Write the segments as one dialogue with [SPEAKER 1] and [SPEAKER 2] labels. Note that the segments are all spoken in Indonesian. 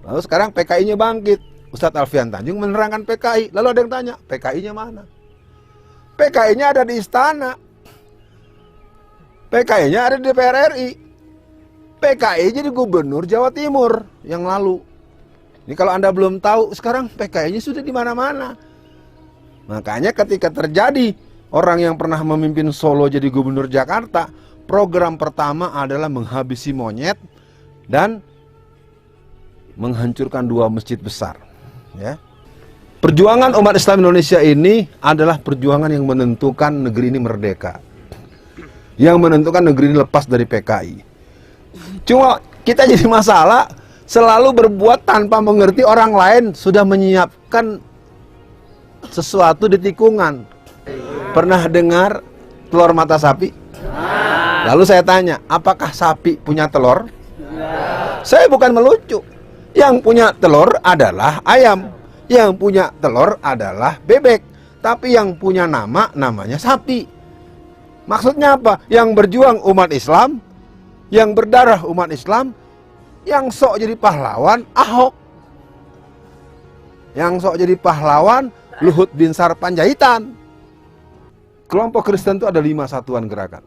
[SPEAKER 1] Lalu sekarang PKI-nya bangkit. Ustadz Alfian Tanjung menerangkan PKI. Lalu ada yang tanya, PKI-nya mana? PKI-nya ada di istana. PKI-nya ada di DPR RI. PKI jadi gubernur Jawa Timur yang lalu. Ini kalau Anda belum tahu, sekarang PKI-nya sudah di mana-mana. Makanya ketika terjadi orang yang pernah memimpin Solo jadi gubernur Jakarta, program pertama adalah menghabisi monyet dan menghancurkan 2 masjid besar. Ya. Perjuangan umat Islam Indonesia ini adalah perjuangan yang menentukan negeri ini merdeka, yang menentukan negeri ini lepas dari PKI. Cuma kita jadi masalah selalu berbuat tanpa mengerti orang lain sudah menyiapkan sesuatu di tikungan. Pernah dengar telur mata sapi? Lalu saya tanya, apakah sapi punya telur? Saya bukan melucu. Yang punya telur adalah ayam. Yang punya telur adalah bebek. Tapi yang punya namanya sapi. Maksudnya apa? Yang berjuang umat Islam, yang berdarah umat Islam, yang sok jadi pahlawan Ahok, yang sok jadi pahlawan Luhut Binsar Panjaitan. Kelompok Kristen itu ada 5 satuan gerakan.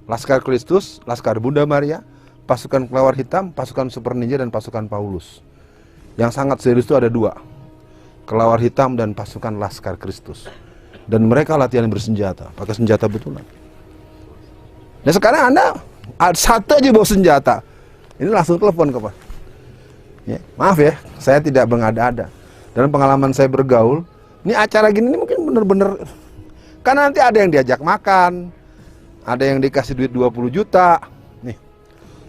[SPEAKER 1] Laskar Kristus, Laskar Bunda Maria, pasukan Kelawar Hitam, pasukan Super Ninja, dan pasukan Paulus. Yang sangat serius itu ada 2, Kelawar Hitam dan pasukan Laskar Kristus. Dan mereka latihan bersenjata, pakai senjata betulan. Nah sekarang Anda satu aja bawa senjata, ini langsung telepon ke Pak. Ya, maaf ya, saya tidak mengada-ada. Dalam pengalaman saya bergaul, ini acara gini ini mungkin bener-bener, karena nanti ada yang diajak makan, ada yang dikasih duit 20 juta. Nih,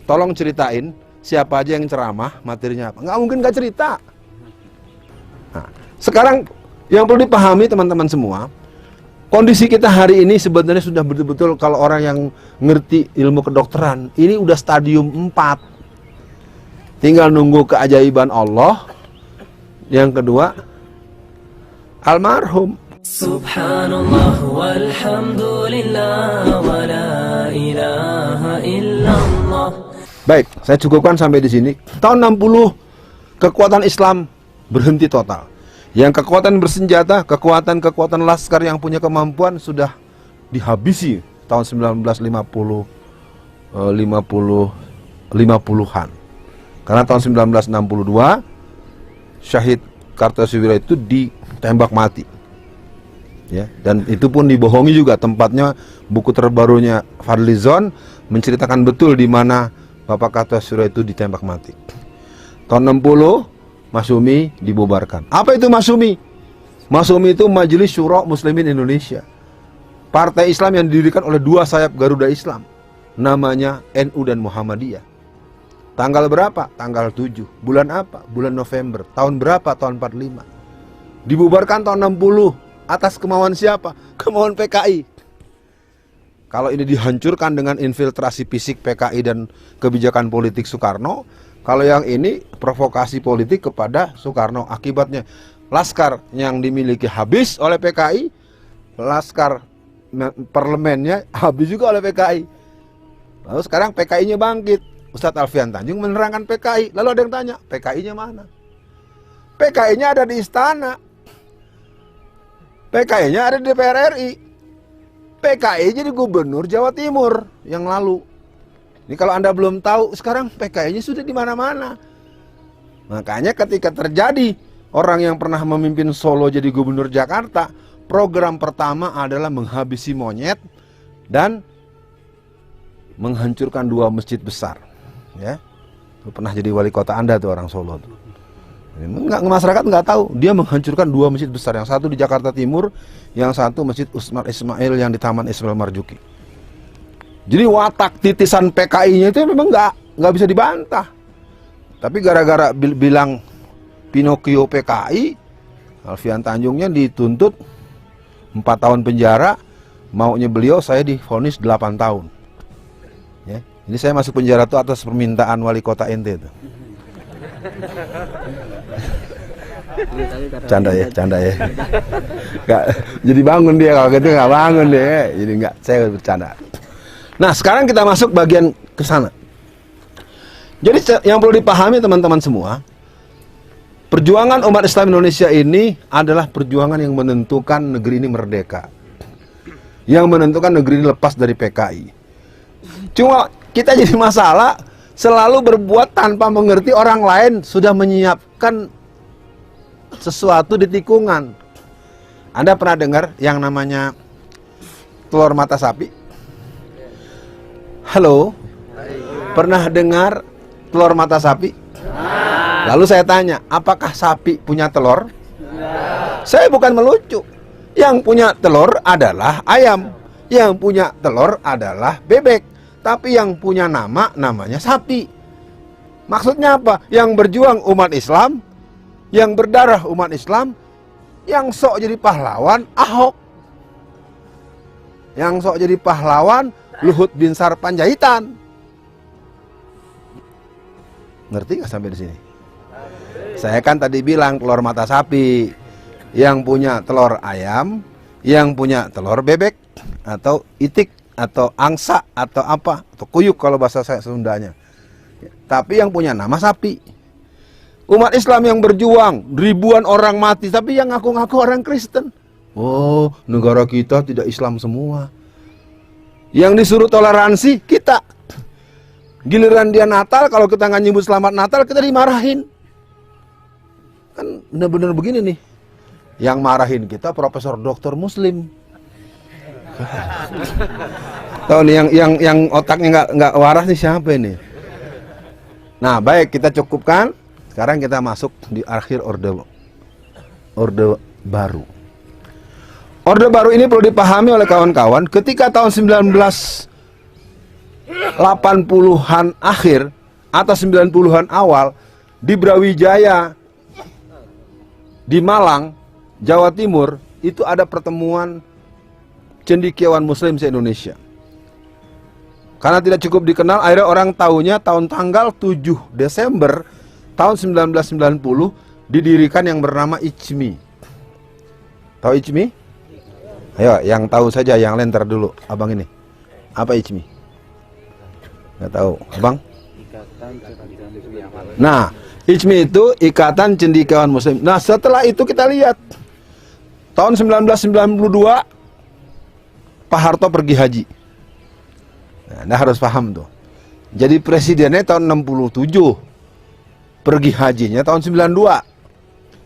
[SPEAKER 1] tolong ceritain siapa aja yang ceramah, materinya apa. Nggak mungkin nggak cerita. Nah, sekarang yang perlu dipahami teman-teman semua, kondisi kita hari ini sebenarnya sudah betul-betul, kalau orang yang ngerti ilmu kedokteran, ini udah stadium 4. Tinggal nunggu keajaiban Allah. Yang kedua, almarhum. Subhanallah walhamdulillah wa la ilaha illallah. Baik, saya cukupkan sampai di sini. Tahun 60 kekuatan Islam berhenti total. Yang kekuatan bersenjata, kekuatan laskar yang punya kemampuan sudah dihabisi tahun 50-an. Karena tahun 1962 Syahid Kartosuwiro itu ditembak mati. Ya, dan itu pun dibohongi juga tempatnya. Buku terbarunya Fadlizon menceritakan betul di mana Bapak Kartosuwiro itu ditembak mati. Tahun 60 Masyumi dibubarkan. Apa itu Masyumi? Masyumi itu Majelis Syuro Muslimin Indonesia, partai Islam yang didirikan oleh 2 sayap Garuda Islam, namanya NU dan Muhammadiyah. Tanggal berapa? Tanggal 7. Bulan apa? Bulan November. Tahun berapa? Tahun 45. Dibubarkan tahun 60. Atas kemauan siapa? Kemauan PKI. Kalau ini dihancurkan dengan infiltrasi fisik PKI dan kebijakan politik Soekarno, kalau yang ini provokasi politik kepada Soekarno. Akibatnya laskar yang dimiliki habis oleh PKI, laskar parlemennya habis juga oleh PKI. Lalu sekarang PKI-nya bangkit. Ustadz Alfian Tanjung menerangkan PKI. Lalu ada yang tanya, PKI-nya mana? PKI-nya ada di istana. PKI-nya ada di DPR RI. PKI jadi gubernur Jawa Timur yang lalu. Ini kalau Anda belum tahu, sekarang PKI-nya sudah di mana-mana. Makanya ketika terjadi orang yang pernah memimpin Solo jadi gubernur Jakarta, program pertama adalah menghabisi monyet dan menghancurkan 2 masjid besar. Ya, pernah jadi wali kota Anda tuh orang Solo tuh. Masyarakat nggak tahu, dia menghancurkan 2 masjid besar, yang satu di Jakarta Timur, yang satu Masjid Usman Ismail yang di Taman Ismail Marzuki. Jadi watak titisan PKI-nya itu memang nggak bisa dibantah. Tapi gara-gara bilang Pinocchio PKI, Alfian Tanjungnya dituntut 4 tahun penjara, maunya beliau saya divonis 8 tahun. Ya. Ini saya masuk penjara tuh atas permintaan wali kota ente tuh. Canda ya. Gak, jadi bangun dia kalau gitu, nggak bangun dia. Jadi nggak, saya bercanda. Nah sekarang kita masuk bagian ke sana. Jadi yang perlu dipahami teman-teman semua, Perjuangan umat Islam Indonesia ini adalah perjuangan yang menentukan negeri ini merdeka, yang menentukan negeri ini lepas dari PKI. Cuma kita jadi masalah selalu berbuat tanpa mengerti orang lain sudah menyiapkan sesuatu di tikungan. Anda pernah dengar yang namanya telur mata sapi? Halo? Pernah dengar telur mata sapi? Lalu saya tanya, apakah sapi punya telur? Saya bukan melucu. Yang punya telur adalah ayam. Yang punya telur adalah bebek. Tapi yang punya nama, namanya sapi. Maksudnya apa? Yang berjuang umat Islam, yang berdarah umat Islam, yang sok jadi pahlawan Ahok. Yang sok jadi pahlawan Luhut Binsar Panjaitan. Ngerti gak sampai di sini? Saya kan tadi bilang telur mata sapi. Yang punya telur ayam, yang punya telur bebek, atau itik, atau angsa, atau apa, atau kuyuk kalau bahasa saya Sundanya. Tapi yang punya nama sapi. Umat Islam yang berjuang, ribuan orang mati, tapi yang ngaku-ngaku orang Kristen. Oh, negara kita tidak Islam semua. Yang disuruh toleransi, kita. Giliran dia Natal, kalau kita nggak nyebut selamat Natal, kita dimarahin. Kan bener-bener begini nih. Yang marahin kita profesor doktor muslim. Tahu nih yang otaknya nggak waras nih siapa ini? Nah, baik, kita cukupkan. Sekarang kita masuk di akhir orde baru. Orde baru ini perlu dipahami oleh kawan-kawan. Ketika tahun 1980-an akhir atau 90-an awal di Brawijaya, di Malang, Jawa Timur, itu ada pertemuan cendekiawan muslim se-Indonesia. Karena tidak cukup dikenal, akhirnya orang tahunya tahun tanggal 7 Desember tahun 1990 didirikan yang bernama ICMI. Tahu ICMI? Ayo, yang tahu saja, yang lenter dulu. Abang ini. Apa ICMI? Nggak tahu. Abang? Nah, ICMI itu Ikatan Cendekiawan Muslim. Nah, setelah itu kita lihat tahun 1992 Pak Harto pergi haji. Nah, Anda harus paham tuh. Jadi presidennya tahun 67. Pergi hajinya tahun 92.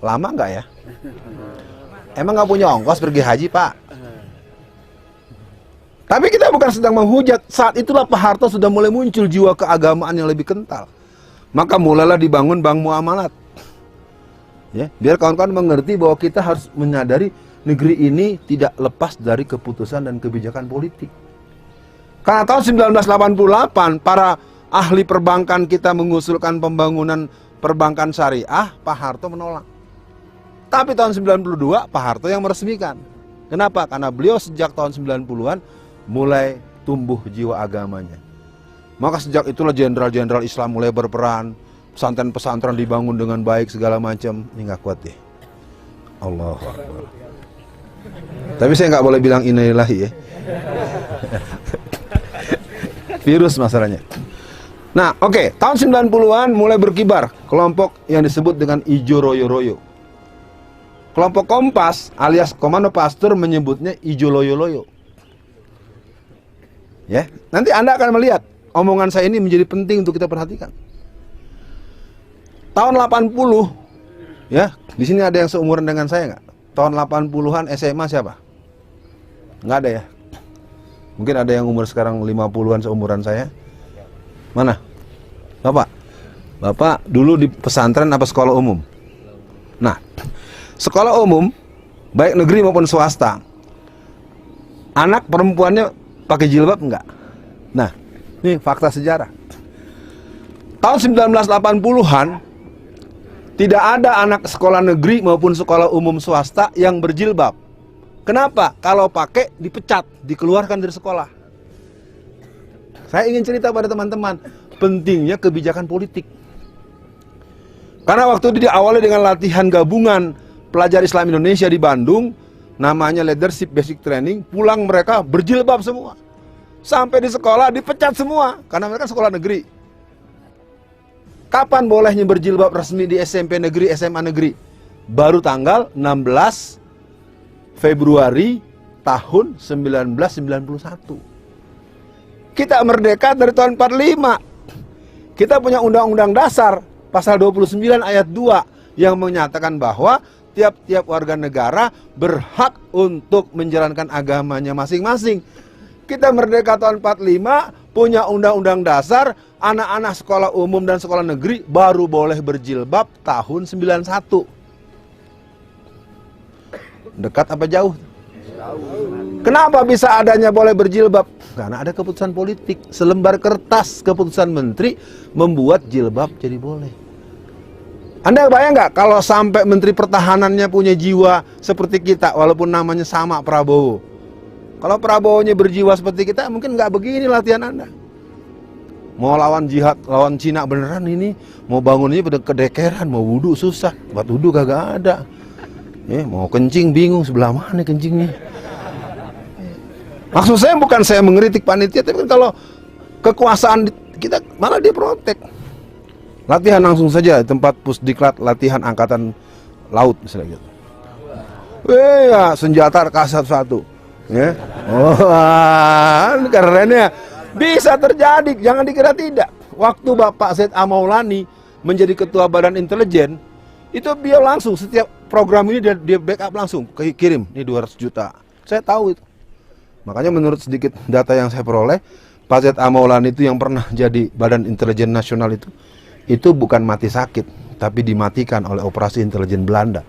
[SPEAKER 1] Lama nggak ya? Emang nggak punya ongkos pergi haji, Pak? Tapi kita bukan sedang menghujat. Saat itulah Pak Harto sudah mulai muncul jiwa keagamaan yang lebih kental. Maka mulailah dibangun bank muamalat. Ya, biar kawan-kawan mengerti bahwa kita harus menyadari negeri ini tidak lepas dari keputusan dan kebijakan politik. Karena tahun 1988 para ahli perbankan kita mengusulkan pembangunan perbankan syariah, Pak Harto menolak. Tapi tahun 92 Pak Harto yang meresmikan. Kenapa? Karena beliau sejak tahun 90-an mulai tumbuh jiwa agamanya. Maka sejak itulah jenderal-jenderal Islam mulai berperan, pesantren-pesantren dibangun dengan baik segala macam. Ini nggak kuat deh. Allahu Akbar. Tapi saya nggak boleh bilang innalillahi ya. Virus masalahnya. Nah, oke, tahun 90-an mulai berkibar kelompok yang disebut dengan Ijo Royo Royo. Kelompok Kompas alias Komando Pastur menyebutnya Ijo Loyo Loyo. Ya, nanti Anda akan melihat omongan saya ini menjadi penting untuk kita perhatikan. Tahun 80, ya, di sini ada yang seumuran dengan saya nggak? Tahun 80-an SMA siapa? Nggak ada ya? Mungkin ada yang umur sekarang 50-an seumuran saya. Mana? Bapak? Bapak dulu di pesantren apa sekolah umum? Nah, sekolah umum, baik negeri maupun swasta, anak perempuannya pakai jilbab enggak? Nah, ini fakta sejarah. Tahun 1980-an, tidak ada anak sekolah negeri maupun sekolah umum swasta yang berjilbab. Kenapa? Kalau pakai dipecat, dikeluarkan dari sekolah. Saya ingin cerita pada teman-teman, pentingnya kebijakan politik. Karena waktu itu diawali dengan latihan gabungan pelajar Islam Indonesia di Bandung, namanya Leadership Basic Training, pulang mereka berjilbab semua. Sampai di sekolah dipecat semua, karena mereka sekolah negeri. Kapan bolehnya berjilbab resmi di SMP negeri, SMA negeri? Baru tanggal 16 Februari tahun 1991. Kita merdeka dari tahun 45. Kita punya Undang-Undang Dasar pasal 29 ayat 2 yang menyatakan bahwa tiap-tiap warga negara berhak untuk menjalankan agamanya masing-masing. Kita merdeka tahun 45, punya Undang-Undang Dasar, anak-anak sekolah umum dan sekolah negeri baru boleh berjilbab tahun 91. Dekat apa jauh? Kenapa bisa adanya boleh berjilbab? Karena ada keputusan politik. Selembar kertas keputusan menteri membuat jilbab jadi boleh. Anda bayang nggak kalau sampai menteri pertahanannya punya jiwa seperti kita, walaupun namanya sama Prabowo. Kalau Prabowo-nya berjiwa seperti kita, mungkin nggak begini latihan Anda. Mau lawan jihad, lawan Cina beneran ini, mau bangunnya pada kedekeran, mau wudhu susah, buat wudhu kagak ada. Mau kencing bingung, sebelah mana kencingnya. Maksud saya bukan saya mengkritik panitia, tapi kalau kekuasaan kita malah dia protek. Latihan langsung saja tempat Pusdiklat latihan angkatan laut misalnya gitu. Ya, senjata K-11. Ya. Keren ya. Bisa terjadi, jangan dikira tidak. Waktu Bapak Z.A. Maulani menjadi ketua Badan Intelijen, itu beliau langsung setiap program ini dia backup langsung, kirim, ini 200 juta. Saya tahu itu. Makanya menurut sedikit data yang saya peroleh, Pak Z.A. Maulani itu yang pernah jadi Badan Intelijen Nasional itu bukan mati sakit, tapi dimatikan oleh operasi intelijen Belanda.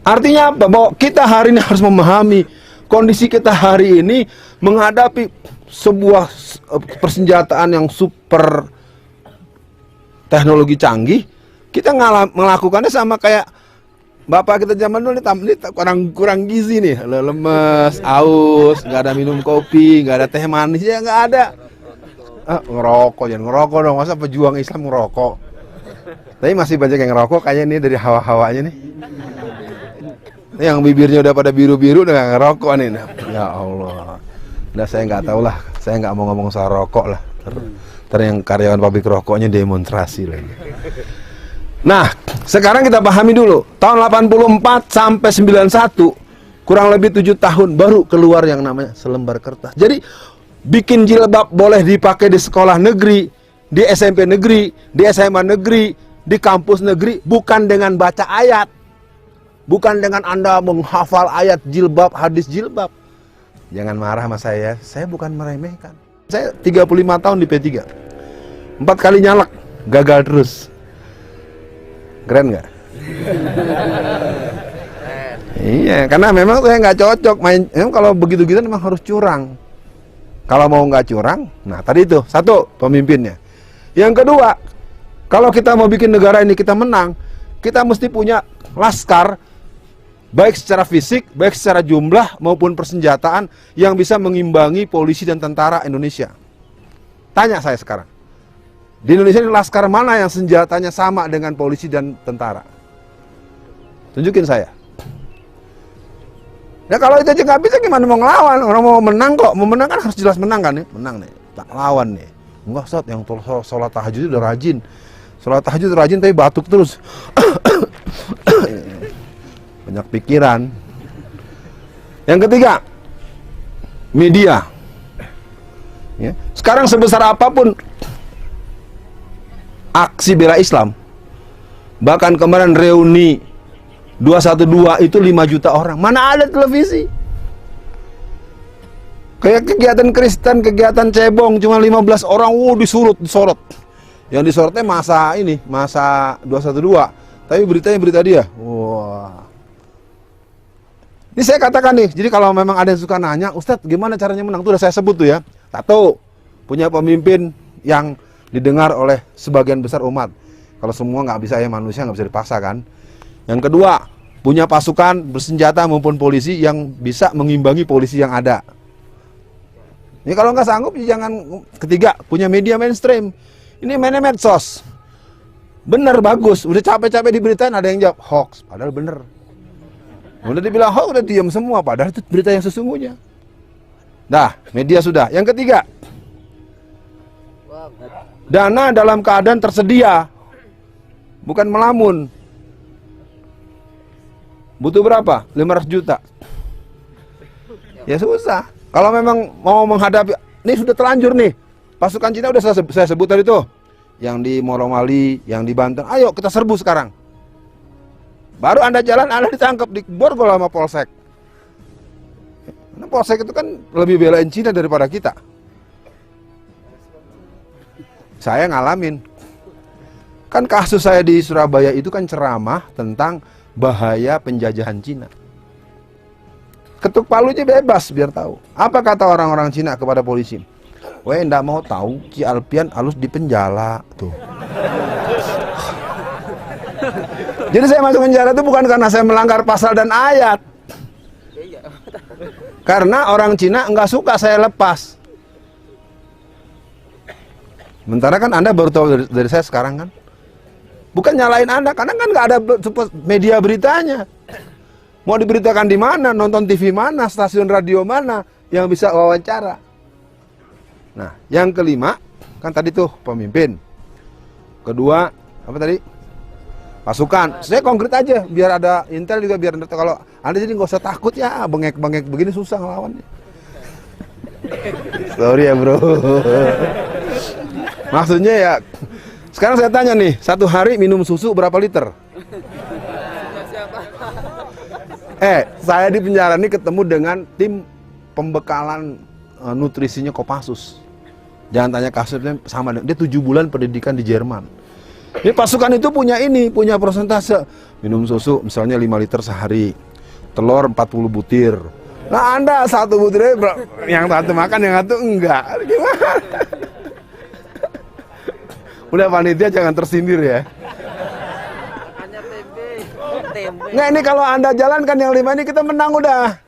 [SPEAKER 1] Artinya apa? Bahwa kita hari ini harus memahami kondisi kita hari ini menghadapi sebuah persenjataan yang super teknologi canggih. Kita melakukannya sama kayak bapak kita zaman dulu nih, kurang gizi nih, lemes, aus, nggak ada minum kopi, nggak ada teh manis, ya nggak ada. Ngerokok, jangan ngerokok dong, masa pejuang Islam ngerokok. Tapi masih banyak yang ngerokok, kayaknya ini dari hawa-hawanya nih. Yang bibirnya udah pada biru-biru udah nggak ngerokok nih. Ya Allah. Nah saya nggak tahu lah, saya nggak mau ngomong soal rokok lah. Ntar yang karyawan pabrik rokoknya demonstrasi lagi. Nah, sekarang kita pahami dulu. Tahun 84 sampai 91, kurang lebih 7 tahun baru keluar yang namanya selembar kertas. Jadi, bikin jilbab boleh dipakai di sekolah negeri, di SMP negeri, di SMA negeri, di kampus negeri, bukan dengan baca ayat. Bukan dengan Anda menghafal ayat jilbab, hadis jilbab. Jangan marah sama saya bukan meremehkan. Saya 35 tahun di P3. 4 kali nyalek, gagal terus. Keren nggak? Iya, karena memang saya nggak cocok main. Kalau begitu-gitu memang harus curang. Kalau mau nggak curang, nah tadi itu satu pemimpinnya. Yang kedua, kalau kita mau bikin negara ini kita menang, kita mesti punya laskar, baik secara fisik, baik secara jumlah maupun persenjataan yang bisa mengimbangi polisi dan tentara Indonesia. Tanya saya sekarang. Di Indonesia ini laskar mana yang senjatanya sama dengan polisi dan tentara? Tunjukin saya. Ya kalau itu aja nggak bisa, gimana mau ngelawan? Orang mau menang kok, mau menang kan harus jelas menang kan ya? Menang nih, tak lawan nih. Enggak Ustaz, yang sholat tahajud udah rajin. Sholat tahajud rajin tapi batuk terus. Banyak pikiran. Yang ketiga, media. Ya. Sekarang sebesar apapun aksi bela Islam, bahkan kemarin reuni 212 itu 5 juta orang, mana ada televisi. Kayak kegiatan Kristen, kegiatan cebong cuma 15 orang, disorot. Yang disorotnya masa 212, tapi beritanya berita dia. Wah. Ini saya katakan nih, jadi kalau memang ada yang suka nanya, Ustadz gimana caranya menang, itu udah saya sebut tuh ya. Satu, punya pemimpin yang didengar oleh sebagian besar umat. Kalau semua nggak bisa, ya manusia nggak bisa dipaksa kan. Yang kedua, punya pasukan bersenjata maupun polisi yang bisa mengimbangi polisi yang ada. Ini kalau nggak sanggup, jangan. Ketiga, punya media mainstream. Ini mainnya medsos. Bener, bagus. Udah capek-capek diberitain, ada yang jawab hoax, padahal bener. Udah dibilang hoax, udah diam semua, padahal itu berita yang sesungguhnya. Nah, media sudah. Yang ketiga, Dana dalam keadaan tersedia, bukan melamun. Butuh berapa? 500 juta. Ya susah. Kalau memang mau menghadapi, ini sudah terlanjur nih. Pasukan Cina udah saya sebut tadi tuh. Yang di Morowali, yang di Banten. Ayo kita serbu sekarang. Baru Anda jalan, Anda ditangkap di borgol sama Polsek. Karena Polsek itu kan lebih belain Cina daripada kita. Saya ngalamin. Kan kasus saya di Surabaya itu kan ceramah tentang bahaya penjajahan Cina. Ketuk palunya bebas biar tahu. Apa kata orang-orang Cina kepada polisi? Weh, ndak mau tahu, Ki Alpian halus di penjara tuh. Jadi saya masuk penjara itu bukan karena saya melanggar pasal dan ayat. Karena orang Cina nggak suka saya lepas. Sementara kan Anda baru tahu dari saya sekarang kan. Bukan nyalain Anda, karena kan nggak ada media beritanya. Mau diberitakan di mana, nonton TV mana, stasiun radio mana yang bisa wawancara. Nah, yang kelima, kan tadi tuh pemimpin. Kedua, apa tadi? Pasukan. Saya konkret aja, biar ada intel juga, biar kalau Anda jadi nggak usah takut ya, bengek-bengek begini susah ngelawannya. Sorry ya bro. Maksudnya ya, sekarang saya tanya nih, satu hari minum susu berapa liter? Saya di penjara ini ketemu dengan tim pembekalan nutrisinya Kopassus. Jangan tanya kasusnya sama, dia 7 bulan pendidikan di Jerman. Ini pasukan itu punya persentase. Minum susu misalnya 5 liter sehari, telur 40 butir. Nah Anda satu butir, yang satu makan, yang satu enggak. Gimana? Udah panitia jangan tersindir ya. Nggak, ini kalau Anda jalankan yang 5 ini kita menang udah.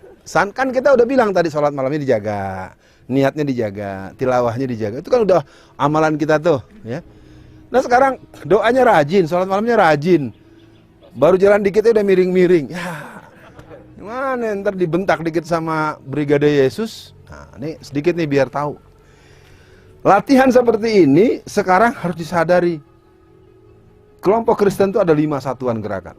[SPEAKER 1] Kan kita udah bilang tadi sholat malamnya dijaga, niatnya dijaga, tilawahnya dijaga. Itu kan udah amalan kita tuh ya. Nah sekarang doanya rajin, sholat malamnya rajin. Baru jalan dikit udah miring-miring. Ya gimana ntar dibentak dikit sama Brigade Yesus. Nah ini sedikit nih biar tahu. Latihan seperti ini sekarang harus disadari. Kelompok Kristen itu ada 5 satuan gerakan.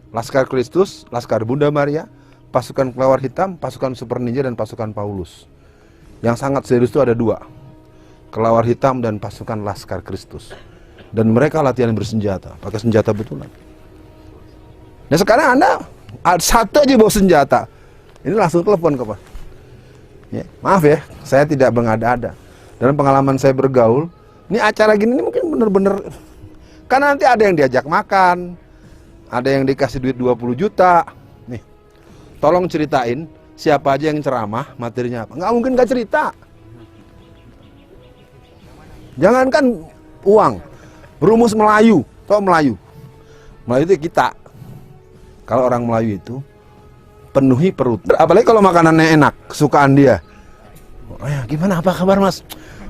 [SPEAKER 1] Laskar Kristus, Laskar Bunda Maria, pasukan Kelawar Hitam, pasukan Super Ninja, dan pasukan Paulus. Yang sangat serius itu ada 2. Kelawar Hitam dan pasukan Laskar Kristus. Dan mereka latihan bersenjata, pakai senjata betulan. Nah sekarang Anda satu aja bawa senjata, ini langsung telepon ke Pak. Ya, maaf ya, saya tidak mengada-ada. Dalam pengalaman saya bergaul, ini acara gini ini mungkin bener-bener, karena nanti ada yang diajak makan, ada yang dikasih duit 20 juta. Nih, tolong ceritain siapa aja yang ceramah, materinya apa. Nggak mungkin nggak cerita. Jangankan uang, rumus Melayu, tau Melayu. Melayu itu kita. Kalau orang Melayu itu penuhi perut. Apalagi kalau makanannya enak, kesukaan dia. Oh ya, gimana, apa kabar mas?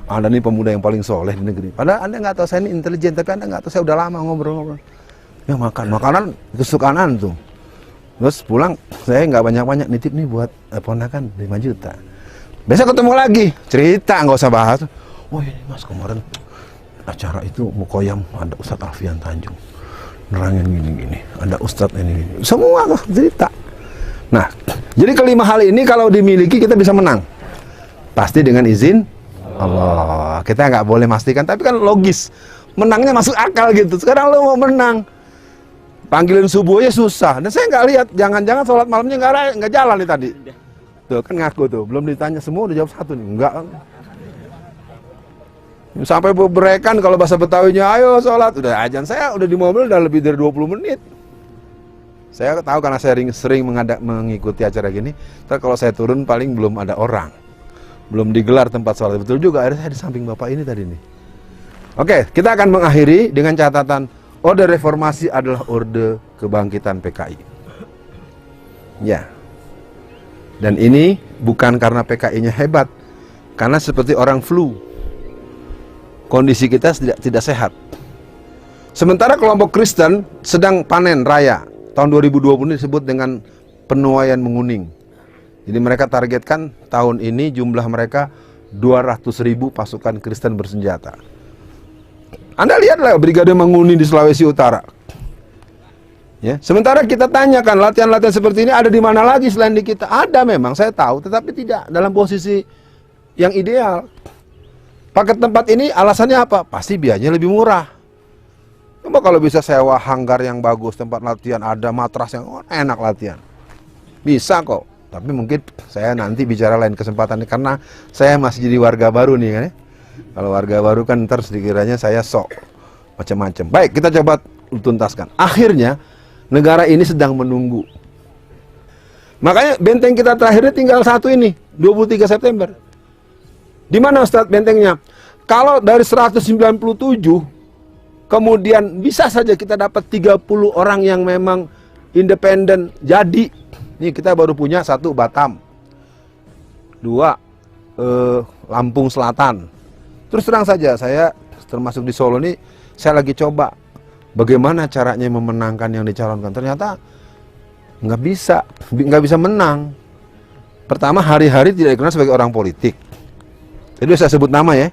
[SPEAKER 1] Anda nih pemuda yang paling soleh di negeri. Padahal Anda nggak tahu saya ini intelijen, tapi Anda nggak tahu saya udah lama ngobrol-ngobrol. Ya makanan kesukaan antum. Terus pulang saya nggak banyak-banyak nitip nih buat ponakan 5 juta. Besok ketemu lagi, cerita, nggak usah bahas. Oh ini mas kemarin acara itu Mukoyam ada Ustadz Alfian Tanjung nerangin gini-gini, ada Ustadz ini, semua cerita. Nah, jadi kelima hal ini kalau dimiliki kita bisa menang. Pasti dengan izin Allah. Kita nggak boleh pastikan, tapi kan logis. Menangnya masuk akal gitu. Sekarang lo mau menang, panggilin subuhnya susah. Dan saya nggak lihat, jangan-jangan sholat malamnya nggak jalan nih tadi. Tuh kan ngaku tuh, belum ditanya semua udah jawab satu nih, enggak. Sampai berekan kalau bahasa Betawinya, ayo sholat, udah ajan. Saya udah di mobil udah lebih dari 20 menit. Saya tahu karena saya sering mengikuti acara gini. Ntar kalau saya turun paling belum ada orang, belum digelar tempat sholat. Betul juga, akhirnya saya di samping bapak ini tadi nih. Oke, kita akan mengakhiri dengan catatan Orde Reformasi adalah orde kebangkitan PKI. Ya. Dan ini bukan karena PKI-nya hebat, karena seperti orang flu. Kondisi kita tidak sehat. Sementara kelompok Kristen sedang panen raya. Tahun 2020 ini disebut dengan penuaian menguning. Jadi mereka targetkan tahun ini jumlah mereka 200.000 pasukan Kristen bersenjata. Anda lihatlah Brigade Manguni di Sulawesi Utara. Ya, sementara kita tanyakan latihan-latihan seperti ini ada di mana lagi selain di kita? Ada memang, saya tahu, tetapi tidak dalam posisi yang ideal. Pakai tempat ini alasannya apa? Pasti biayanya lebih murah. Coba kalau bisa sewa hanggar yang bagus, tempat latihan, ada matras yang enak latihan. Bisa kok. Tapi mungkin saya nanti bicara lain kesempatan karena saya masih jadi warga baru nih kan ya. Kalau warga baru kan ntar sekiranya saya sok macam-macam. Baik, kita coba tuntaskan. Akhirnya negara ini sedang menunggu. Makanya benteng kita terakhirnya tinggal satu ini, 23 September. Di mana Ustadz bentengnya? Kalau dari 197 kemudian bisa saja kita dapat 30 orang yang memang independen jadi. Nih kita baru punya satu Batam, 2 Lampung Selatan. Terus terang saja saya termasuk di Solo nih, saya lagi coba bagaimana caranya memenangkan yang dicalonkan. Ternyata nggak bisa menang. Pertama, hari-hari tidak dikenal sebagai orang politik. Jadi saya sebut nama ya.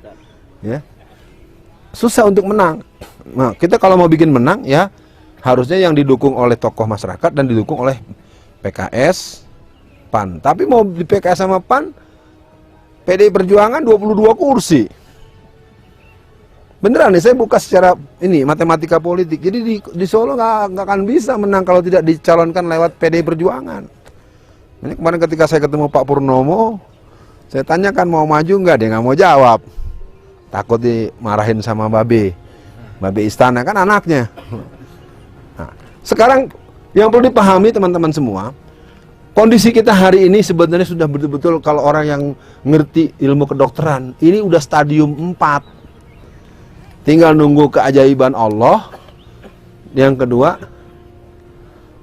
[SPEAKER 1] Susah untuk menang. Nah, kita kalau mau bikin menang ya harusnya yang didukung oleh tokoh masyarakat dan didukung oleh PKS, PAN. Tapi mau di PKS sama PAN, PDI Perjuangan 22 kursi. Beneran nih, saya buka secara ini matematika politik. Jadi di Solo nggak akan bisa menang kalau tidak dicalonkan lewat PDI Perjuangan. Ini kemarin ketika saya ketemu Pak Purnomo, saya tanyakan mau maju nggak, dia nggak mau jawab. Takut dimarahin sama Babe Istana kan anaknya. Nah, sekarang yang perlu dipahami teman-teman semua, kondisi kita hari ini sebenarnya sudah betul-betul kalau orang yang ngerti ilmu kedokteran, ini udah stadium 4. Tinggal nunggu keajaiban Allah. Yang kedua,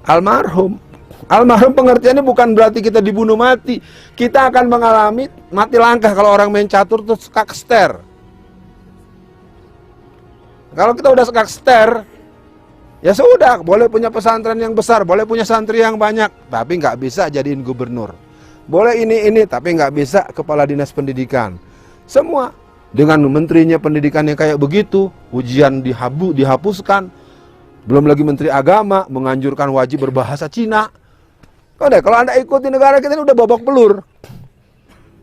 [SPEAKER 1] almarhum. Almarhum pengertiannya bukan berarti kita dibunuh mati. Kita akan mengalami mati langkah kalau orang main catur terus kakster. Kalau kita udah kakster, ya sudah, boleh punya pesantren yang besar, boleh punya santri yang banyak, tapi nggak bisa jadiin gubernur. Boleh ini, tapi nggak bisa kepala dinas pendidikan. Semua dengan menterinya pendidikan yang kayak begitu, ujian dihapuskan. Belum lagi menteri agama menganjurkan wajib berbahasa Cina. Udah, kalau Anda ikuti negara kita ini udah babak belur.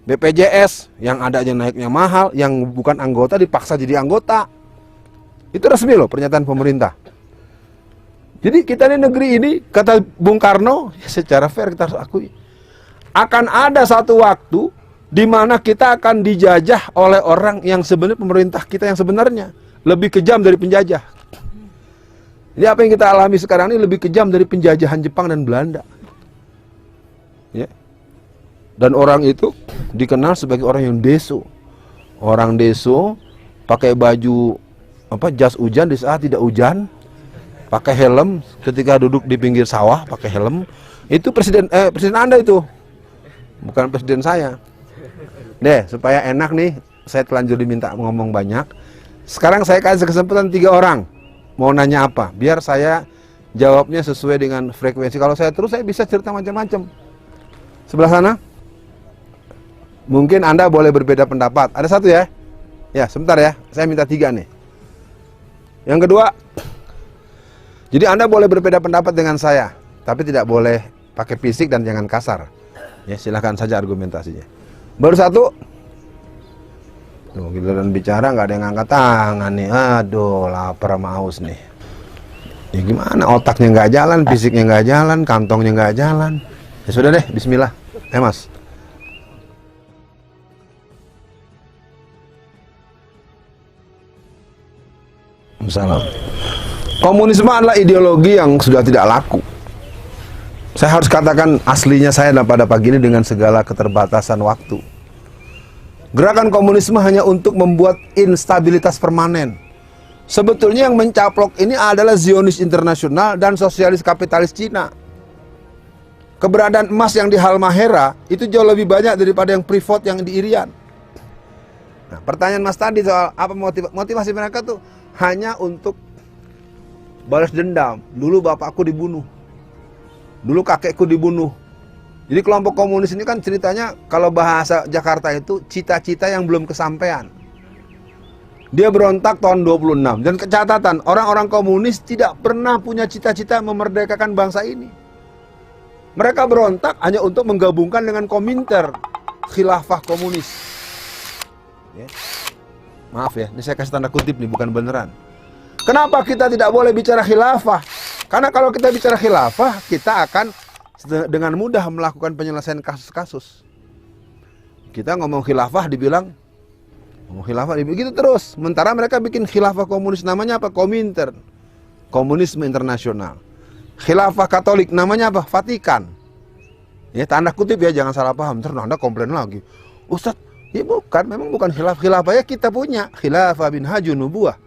[SPEAKER 1] BPJS yang ada aja naiknya mahal, yang bukan anggota dipaksa jadi anggota. Itu resmi loh pernyataan pemerintah. Jadi kita ini negeri ini, kata Bung Karno, ya secara fair kita harus akui, akan ada satu waktu di mana kita akan dijajah oleh orang yang sebenarnya pemerintah kita yang sebenarnya lebih kejam dari penjajah. Jadi apa yang kita alami sekarang ini lebih kejam dari penjajahan Jepang dan Belanda. Ya. Dan orang itu dikenal sebagai orang yang deso. Orang deso pakai baju jas hujan di saat tidak hujan, pakai helm ketika duduk di pinggir sawah pakai helm. Itu presiden Anda itu, bukan presiden saya. Deh, supaya enak nih, saya telanjur diminta ngomong banyak. Sekarang saya kasih kesempatan 3 orang mau nanya apa, biar saya jawabnya sesuai dengan frekuensi. Kalau saya terus saya bisa cerita macam-macam. Sebelah sana, mungkin Anda boleh berbeda pendapat. Ada satu ya? Ya, sebentar ya, saya minta 3 nih. Yang kedua, jadi Anda boleh berbeda pendapat dengan saya, tapi tidak boleh pakai fisik dan jangan kasar. Ya, silahkan saja argumentasinya. Baru satu. Tuh, giliran bicara nggak ada yang angkat tangan nih. Aduh, lapar sama haus nih. Ya gimana, otaknya nggak jalan, fisiknya nggak jalan, kantongnya nggak jalan. Ya sudah deh, bismillah. Mas. Salam. Komunisme adalah ideologi yang sudah tidak laku. Saya harus katakan aslinya saya pada pagi ini dengan segala keterbatasan waktu. Gerakan komunisme hanya untuk membuat instabilitas permanen. Sebetulnya yang mencaplok ini adalah Zionis internasional dan sosialis kapitalis Cina. Keberadaan emas yang di Halmahera itu jauh lebih banyak daripada yang Freeport yang di Irian. Nah, pertanyaan Mas tadi soal apa motivasi mereka tuh hanya untuk balas dendam. Dulu bapakku dibunuh, dulu kakekku dibunuh. Jadi kelompok komunis ini kan ceritanya kalau bahasa Jakarta itu cita-cita yang belum kesampaian. Dia berontak tahun 26. Dan catatan, orang-orang komunis tidak pernah punya cita-cita memerdekakan bangsa ini. Mereka berontak hanya untuk menggabungkan dengan Kominter, khilafah komunis. Ya. Maaf ya, ini saya kasih tanda kutip nih, bukan beneran. Kenapa kita tidak boleh bicara khilafah? Karena kalau kita bicara khilafah, kita akan dengan mudah melakukan penyelesaian kasus-kasus. Kita ngomong khilafah dibilang begitu terus. Sementara mereka bikin khilafah komunis, namanya apa? Kominter, komunisme internasional. Khilafah Katolik namanya apa? Vatikan. Ya, tanda kutip ya, jangan salah paham. Terus Anda komplain lagi, Ustadz, ya bukan, memang bukan khilafah ya, kita punya khilafah bin Hajun Nubuah.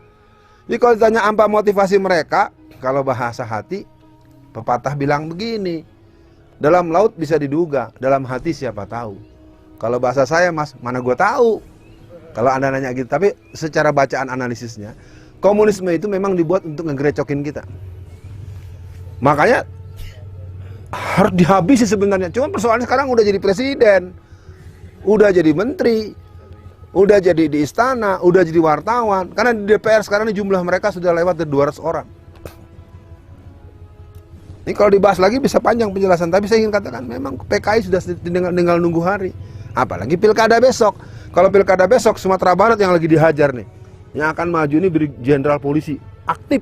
[SPEAKER 1] Jadi kalau ditanya apa motivasi mereka, kalau bahasa hati, pepatah bilang begini, dalam laut bisa diduga, dalam hati siapa tahu. Kalau bahasa saya, Mas, mana gue tahu. Kalau Anda nanya gitu, tapi secara bacaan analisisnya, komunisme itu memang dibuat untuk ngegerecokin kita. Makanya harus dihabisi sebenarnya. Cuma persoalannya sekarang udah jadi presiden, udah jadi menteri, udah jadi di istana, udah jadi wartawan. Karena di DPR sekarang ini jumlah mereka sudah lewat dari 200 orang. Ini kalau dibahas lagi bisa panjang penjelasan, tapi saya ingin katakan memang PKI sudah tinggal nunggu hari. Apalagi pilkada besok. Kalau pilkada besok, Sumatera Barat yang lagi dihajar nih, yang akan maju ini jenderal polisi aktif.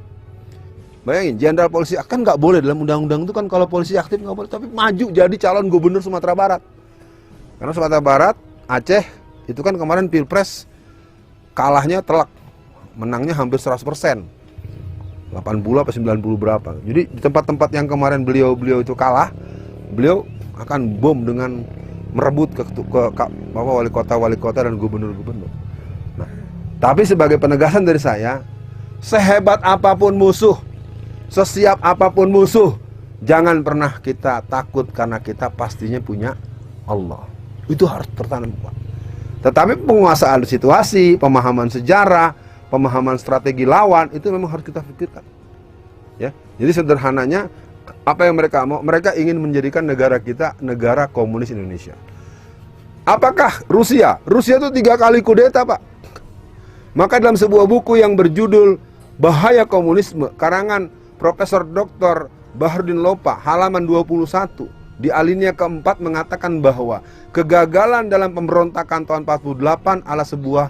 [SPEAKER 1] Bayangin, jenderal polisi akan nggak boleh dalam undang-undang itu kan, kalau polisi aktif nggak boleh, tapi maju jadi calon gubernur Sumatera Barat. Karena Sumatera Barat, Aceh itu kan kemarin pilpres kalahnya telak, menangnya hampir 100%, 80 atau 90 berapa. Jadi di tempat-tempat yang kemarin beliau itu kalah, beliau akan bom dengan merebut ke wali kota dan gubernur-gubernur. Nah, tapi sebagai penegasan dari saya, sehebat apapun musuh, sesiap apapun musuh, jangan pernah kita takut karena kita pastinya punya Allah. Itu harus tertanam kuat. Tetapi penguasaan situasi, pemahaman sejarah, pemahaman strategi lawan itu memang harus kita pikirkan. Ya, jadi sederhananya, apa yang mereka mau? Mereka ingin menjadikan negara kita negara komunis Indonesia. Apakah Rusia? Rusia itu 3 kali kudeta, Pak. Maka dalam sebuah buku yang berjudul Bahaya Komunisme, karangan Profesor Dr. Baharudin Lopa, halaman 21, di alinea keempat mengatakan bahwa kegagalan dalam pemberontakan tahun 48 adalah sebuah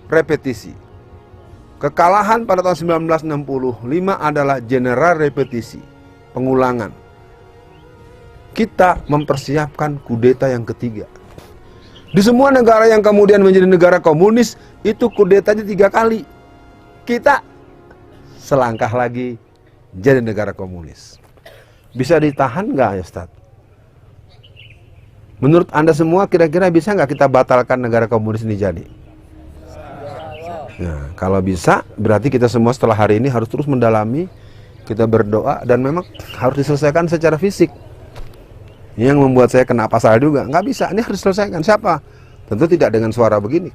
[SPEAKER 1] repetisi. Kekalahan pada tahun 1965 adalah general repetisi, pengulangan. Kita mempersiapkan kudeta yang ketiga. Di semua negara yang kemudian menjadi negara komunis, itu kudetanya 3 kali. Kita selangkah lagi jadi negara komunis. Bisa ditahan nggak ya, Ustaz? Menurut Anda semua kira-kira bisa nggak kita batalkan negara komunis ini jadi? Nah, kalau bisa, berarti kita semua setelah hari ini harus terus mendalami, kita berdoa, dan memang harus diselesaikan secara fisik. Ini yang membuat saya kena pasal juga. Nggak bisa, ini harus diselesaikan. Siapa? Tentu tidak dengan suara begini.